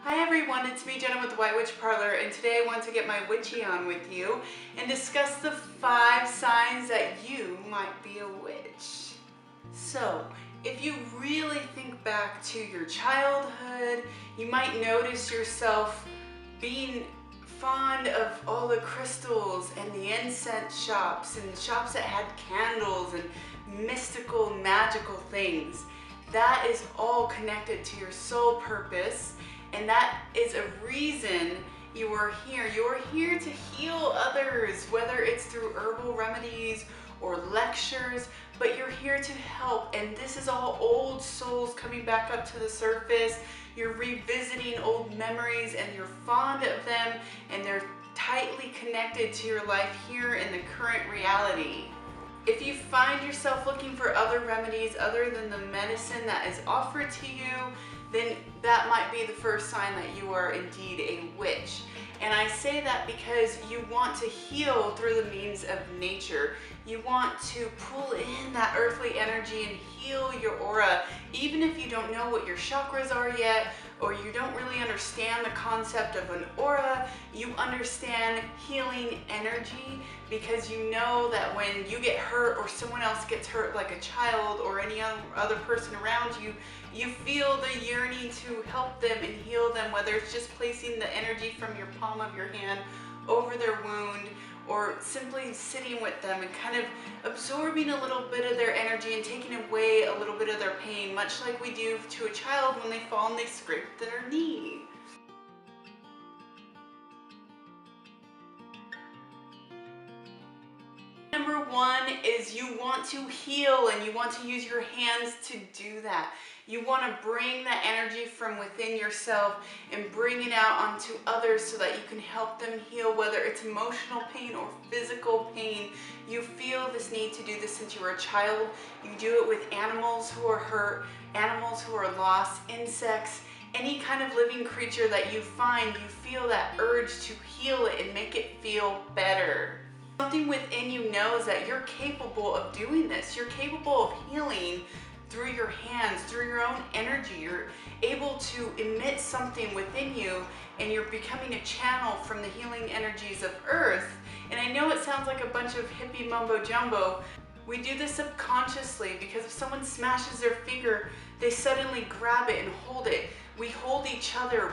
Hi everyone, it's me Jenna with the White Witch Parlor, and today I want to get my witchy on with you and discuss the 5 signs that you might be a witch. So, if you really think back to your childhood, you might notice yourself being fond of all the crystals and the incense shops and shops that had candles and mystical, magical things. That is all connected to your soul purpose. And that is a reason you are here. You're here to heal others, whether it's through herbal remedies or lectures, but you're here to help. And this is all old souls coming back up to the surface. You're revisiting old memories and you're fond of them, and they're tightly connected to your life here in the current reality. If you find yourself looking for other remedies other than the medicine that is offered to you, then that might be the first sign that you are indeed a witch. And I say that because you want to heal through the means of nature. You want to pull in that earthly energy and heal your aura, even if you don't know what your chakras are yet, or you don't really understand the concept of an aura. You understand healing energy because you know that when you get hurt or someone else gets hurt, like a child or any other person around you, you feel the yearning to help them and heal them, whether it's just placing the energy from your palm of your hand over their wound, or simply sitting with them and kind of absorbing a little bit of their energy and taking away a little bit of their pain, much like we do to a child when they fall and they scrape their knee. Number 1 is you want to heal, and you want to use your hands to do that. You want to bring that energy from within yourself and bring it out onto others so that you can help them heal, whether it's emotional pain or physical pain. You feel this need to do this since you were a child. You do it with animals who are hurt, animals who are lost, insects, any kind of living creature that you find. You feel that urge to heal it and make it feel better. Something within you knows that you're capable of doing this. You're capable of healing through your hands, through your own energy. You're able to emit something within you, and you're becoming a channel from the healing energies of Earth. And I know it sounds like a bunch of hippie mumbo jumbo. We do this subconsciously because if someone smashes their finger, they suddenly grab it and hold it. We hold each other,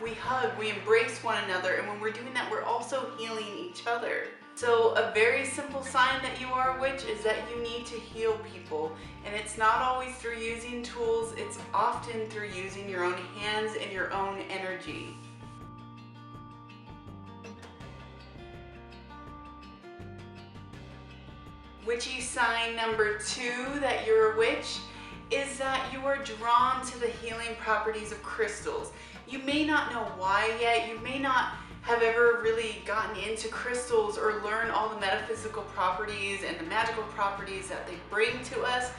we hug, we embrace one another, and when we're doing that, we're also healing each other. So a very simple sign that you are a witch is that you need to heal people. And it's not always through using tools, it's often through using your own hands and your own energy. Witchy sign number 2 that you're a witch is that you are drawn to the healing properties of crystals. You may not know why yet. You may not have ever really gotten into crystals or learned all the metaphysical properties and the magical properties that they bring to us.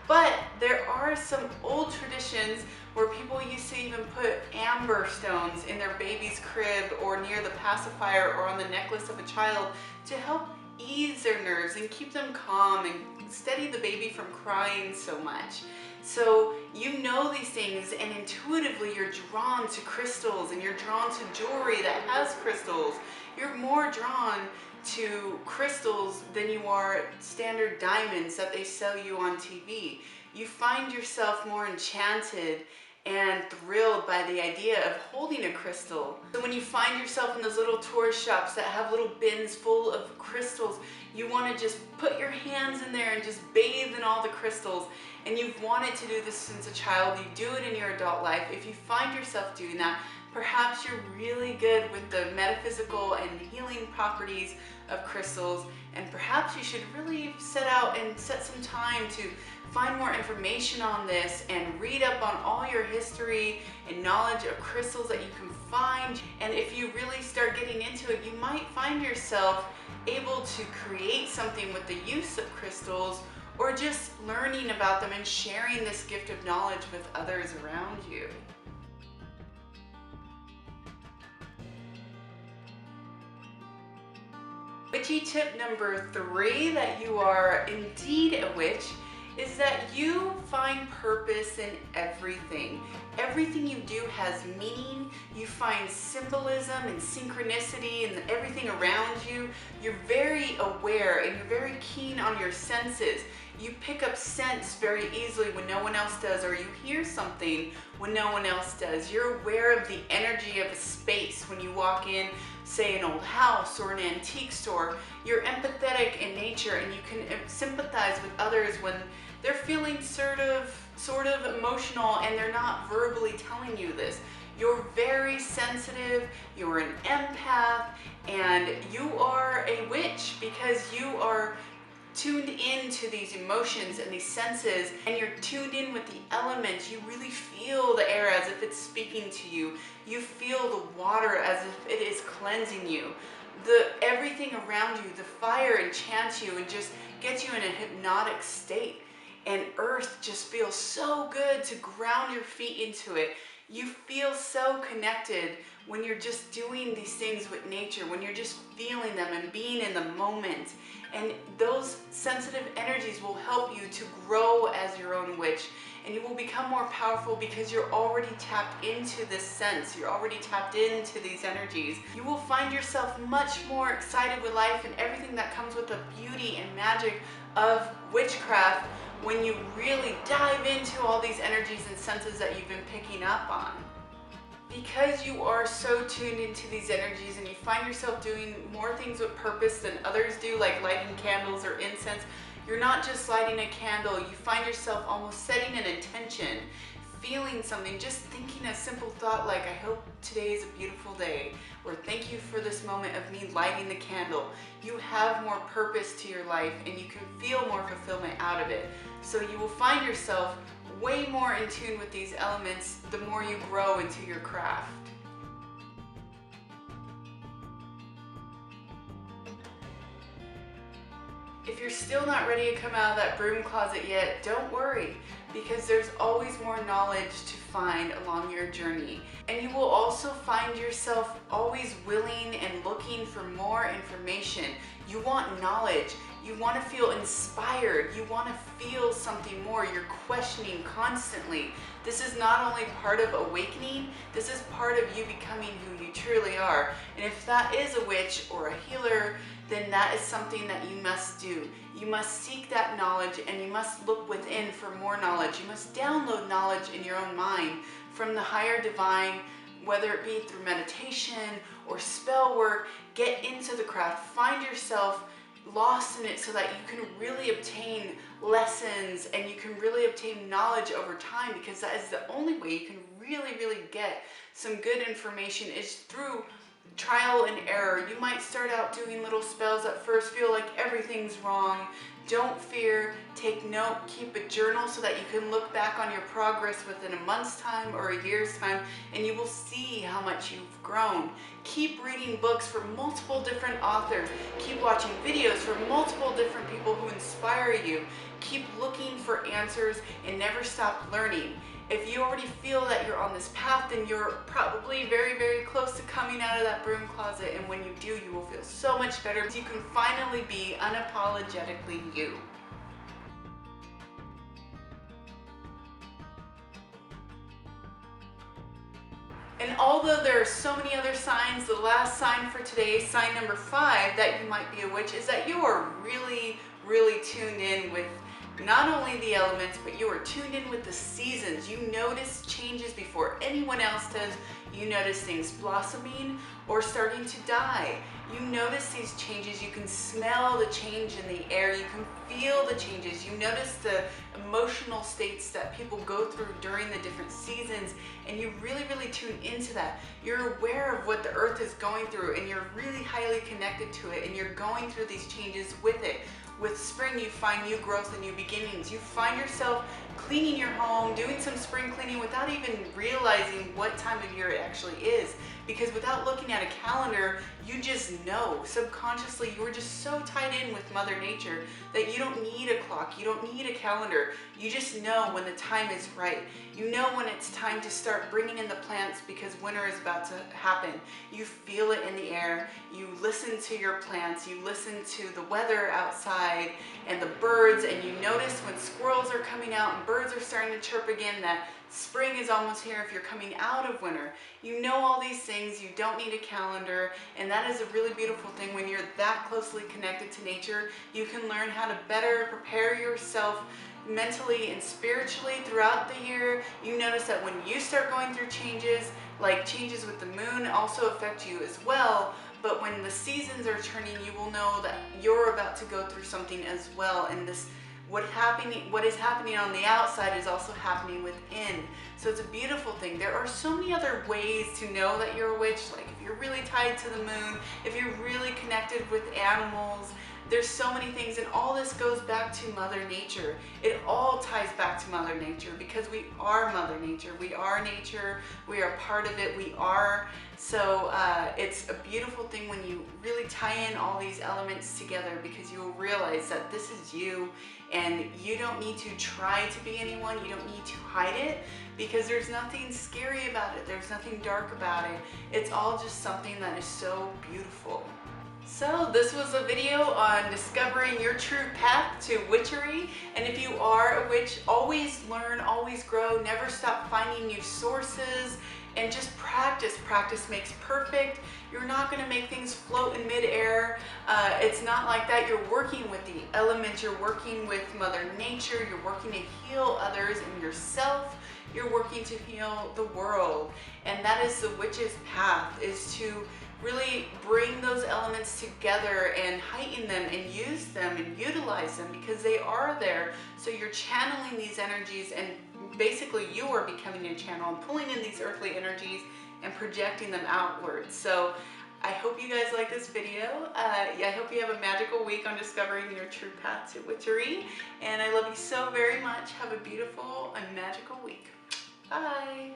But there are some old traditions where people used to even put amber stones in their baby's crib or near the pacifier or on the necklace of a child to help ease their nerves and keep them calm and steady the baby from crying so much. So you know these things, and intuitively you're drawn to crystals, and you're drawn to jewelry that has crystals. You're more drawn to crystals than you are standard diamonds that they sell you on TV. You find yourself more enchanted and thrilled by the idea of holding a crystal. So when you find yourself in those little tourist shops that have little bins full of crystals, you want to just put your hands in there and just bathe in all the crystals. And you've wanted to do this since a child. You do it in your adult life. If you find yourself doing that, perhaps you're really good with the metaphysical and healing properties of crystals, and perhaps you should really set out and set some time to find more information on this and read up on all your history and knowledge of crystals that you can find. And if you really start getting into it, you might find yourself able to create something with the use of crystals, or just learning about them and sharing this gift of knowledge with others around you. Witchy tip number 3 that you are indeed a witch is that you find purpose in everything. Everything you do has meaning. You find symbolism and synchronicity in everything around you. You're very aware and you're very keen on your senses. You pick up scents very easily when no one else does, or you hear something when no one else does. You're aware of the energy of a space when you walk in, say, an old house or an antique store. You're empathetic in nature and you can sympathize with others when they're feeling sort of emotional and they're not verbally telling you this. You're very sensitive, you're an empath, and you are a witch because you are tuned into these emotions and these senses, and you're tuned in with the elements. You really feel the air as if it's speaking to you. You feel the water as if it is cleansing you. Everything around you, the fire enchants you and just gets you in a hypnotic state. And earth just feels so good to ground your feet into it. You feel so connected when you're just doing these things with nature, when you're just feeling them and being in the moment. And those sensitive energies will help you to grow as your own witch. And you will become more powerful because you're already tapped into this sense. You're already tapped into these energies. You will find yourself much more excited with life and everything that comes with the beauty and magic of witchcraft when you really dive into all these energies and senses that you've been picking up on. Because you are so tuned into these energies and you find yourself doing more things with purpose than others do, like lighting candles or incense, you're not just lighting a candle, you find yourself almost setting an intention, feeling something, just thinking a simple thought like, I hope today is a beautiful day, or thank you for this moment of me lighting the candle. You have more purpose to your life and you can feel more fulfillment out of it. So you will find yourself way more in tune with these elements the more you grow into your craft. If you're still not ready to come out of that broom closet yet, don't worry, because there's always more knowledge to find along your journey. And you will also find yourself always willing and looking for more information. You want knowledge. You want to feel inspired. You want to feel something more. You're questioning constantly. This is not only part of awakening, this is part of you becoming who you truly are. And if that is a witch or a healer, then that is something that you must do. You must seek that knowledge and you must look within for more knowledge. You must download knowledge in your own mind from the higher divine, whether it be through meditation or spell work. Get into the craft. Find yourself lost in it so that you can really obtain lessons and you can really obtain knowledge over time, because that is the only way you can really get some good information is through trial and error. You might start out doing little spells at first, feel like everything's wrong. Don't fear, take note, keep a journal so that you can look back on your progress within a month's time or a year's time, and you will see how much you've grown. Keep reading books from multiple different authors. Keep watching videos from multiple different people who inspire you. Keep looking for answers and never stop learning. If you already feel that you're on this path, then you're probably very close to coming out of that broom closet, and when you do, you will feel so much better because you can finally be unapologetically you. And although there are so many other signs, the last sign for today, sign number 5, that you might be a witch, is that you are really tuned in with not only the elements, but you are tuned in with the seasons. You notice changes before anyone else does. You notice things blossoming or starting to die. You notice these changes. You can smell the change in the air. You can feel the changes. You notice the emotional states that people go through during the different seasons, and you really tune into that. You're aware of what the earth is going through, and you're really highly connected to it, and you're going through these changes with it. With spring, you find new growth and new beginnings. You find yourself cleaning your home, doing some spring cleaning without even realizing what time of year it actually is. because without looking at a calendar, you just know. Subconsciously, you are just so tied in with Mother Nature that you don't need a clock, you don't need a calendar. You just know when the time is right. You know when it's time to start bringing in the plants because winter is about to happen. You feel it in the air. You listen to your plants. You listen to the weather outside and the birds, and you notice when squirrels are coming out and birds are starting to chirp again that spring is almost here if you're coming out of winter. You know all these things. You don't need a calendar, and that is a really beautiful thing. When you're that closely connected to nature, you can learn how to better prepare yourself mentally and spiritually throughout the year. You notice that when you start going through changes, like changes with the moon also affect you as well, but when the seasons are turning, you will know that you're about to go through something as well, and this what is happening on the outside is also happening within. So it's a beautiful thing. There are so many other ways to know that you're a witch, like if you're really tied to the moon, if you're really connected with animals. There's so many things, and all this goes back to Mother Nature. It all ties back to Mother Nature because we are Mother Nature. We are nature. We are part of it. We are. So it's a beautiful thing when you really tie in all these elements together, because you will realize that this is you, and you don't need to try to be anyone. You don't need to hide it, because there's nothing scary about it. There's nothing dark about it. It's all just something that is so beautiful. So this was a video on discovering your true path to witchery. And if you are a witch, always learn, always grow, never stop finding new sources, and just practice. Practice makes perfect. You're not going to make things float in midair. It's not like that. You're working with the elements. You're working with Mother Nature. You're working to heal others and yourself. You're working to heal the world. And that is the witch's path, is to really bring those elements together and heighten them and use them and utilize them, because they are there. So you're channeling these energies, and basically you are becoming a channel and pulling in these earthly energies and projecting them outwards. So I hope you guys like this video. I hope you have a magical week on discovering your true path to witchery. And I love you so very much. Have a beautiful and magical week. Bye.